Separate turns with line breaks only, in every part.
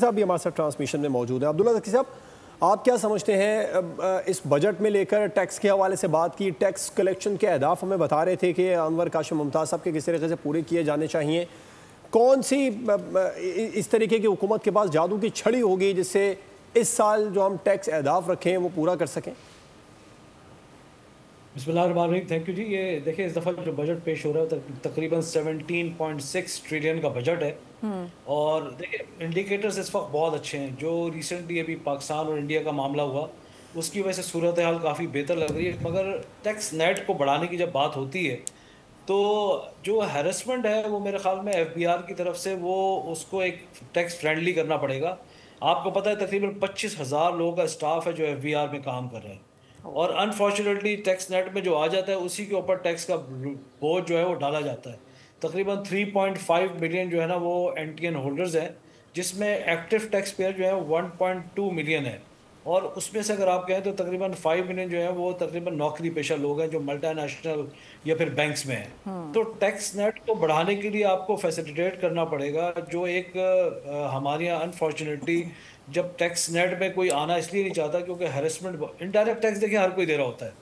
साहब भी हमारे साथ ट्रांसमिशन में मौजूद है। अब्दुल्ला ज़की साहब, आप क्या समझते हैं इस बजट में लेकर टैक्स के हवाले से बात की, टैक्स कलेक्शन के अहदाफ हमें बता रहे थे कि अनवर काशिम मुमताज़ साहब के किस तरीके से पूरे किए जाने चाहिए। कौन सी इस तरीके की हुकूमत के पास जादू की छड़ी होगी जिससे इस साल जो हम टैक्स अहदाफ रखें वो पूरा कर सकें?
बिस्मिल्लाहिर्रहमानिर्रहीम, थैंक यू जी। ये देखिए, इस दफ़ा जो बजट पेश हो रहा है तकरीबन 17.6 ट्रिलियन का बजट है। और देखिए, इंडिकेटर्स इस वक्त बहुत अच्छे हैं। जो रिसेंटली अभी पाकिस्तान और इंडिया का मामला हुआ उसकी वजह से सूरत हाल काफ़ी बेहतर लग रही है। मगर टैक्स नेट को बढ़ाने की जब बात होती है तो जो हैरेसमेंट है वो मेरे ख्याल में एफबीआर की तरफ से वो उसको एक टैक्स फ्रेंडली करना पड़ेगा। आपको पता है तकरीबन 25,000 लोगों का स्टाफ है जो एफबीआर में काम कर रहे हैं, और अनफॉर्चुनेटली टैक्स नेट में जो आ जाता है उसी के ऊपर टैक्स का बोझ जो है वो डाला जाता है। तकरीबन 3.5 मिलियन जो है ना वो एनटीएन होल्डर्स हैं, जिसमें एक्टिव टैक्स पेयर जो है 1.2 मिलियन है। और उसमें से अगर आप कहें तो तकरीबन 5 मिलियन जो है वो तकरीबन नौकरी पेशा लोग हैं जो मल्टीनेशनल या फिर बैंक्स में हैं। तो टैक्स नेट को बढ़ाने के लिए आपको फैसिलिटेट करना पड़ेगा। जो एक हमारे यहाँ अनफॉर्चुनेटली जब टैक्स नेट में कोई आना इसलिए नहीं चाहता क्योंकि हैरेसमेंट, इनडायरेक्ट टैक्स देखिए हर कोई दे रहा होता है।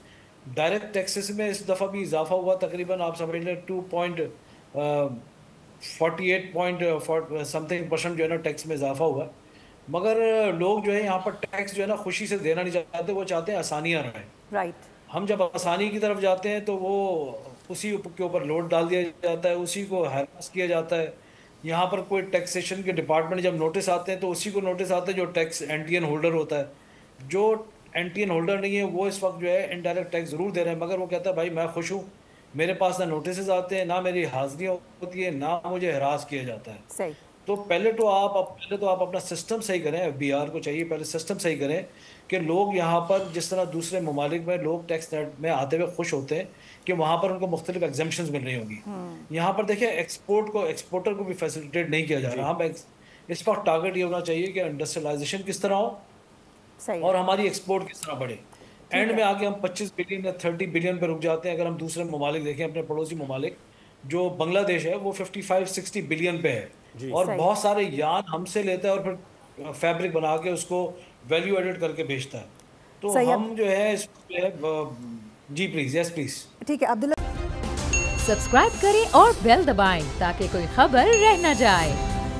डायरेक्ट टैक्सेस में इस दफ़ा भी इजाफा हुआ, तकरीबन आप समझ लें 2.48 समथिंग परसेंट जो है ना टैक्स में इजाफा हुआ। मगर लोग जो है यहाँ पर टैक्स जो है ना खुशी से देना नहीं चाहते, वो चाहते हैं आसानियाँ रहें।
राइट।
हम जब आसानी की तरफ जाते हैं तो वो उसी के ऊपर लोड डाल दिया जाता है, उसी को हैरास किया जाता है। यहाँ पर कोई टैक्सेशन के डिपार्टमेंट जब नोटिस आते हैं तो उसी को नोटिस आते हैं जो टैक्स एनटीएन होल्डर होता है। जो एनटीएन होल्डर नहीं है वो इस वक्त जो है इनडायरेक्ट टैक्स ज़रूर दे रहे हैं, मगर वो कहता है भाई मैं खुश हूँ, मेरे पास ना नोटिस आते हैं, ना मेरी हाजिरियाँ होती है, ना मुझे हरास किया जाता है।
सही।
तो पहले तो आप अपना सिस्टम सही करें। एफबीआर को चाहिए पहले सिस्टम सही करें कि लोग यहाँ पर जिस तरह दूसरे ममालिक में लोग टैक्स नेट में आते हुए खुश होते हैं कि वहाँ पर उनको मुख्तलिफ एग्जाम्पशंस मिल रही होंगी। यहाँ पर देखिए एक्सपोर्टर को भी फैसिलिटेट नहीं किया जा रहा। हम इस वक्त टारगेट ये होना चाहिए कि इंडस्ट्रियलाइजेशन किस तरह हो
सही
और हमारी एक्सपोर्ट किस तरह बढ़े। एंड में आके हम 25 बिलियन या 30 बिलियन पर रुक जाते हैं। अगर हम दूसरे ममालिक देखें, अपने पड़ोसी ममालिक, जो बांग्लादेश है वो 55-60 बिलियन पे है और
सही।
बहुत सारे यार्न हमसे लेता है और फिर फैब्रिक बना के उसको वैल्यू एडेड करके बेचता है। तो
सही।
हम जो है इस पे जी प्लीज, यस प्लीज।
ठीक है अब्दुल्ला,
सब्सक्राइब करें और बेल दबाएं ताकि कोई खबर रह न जाए।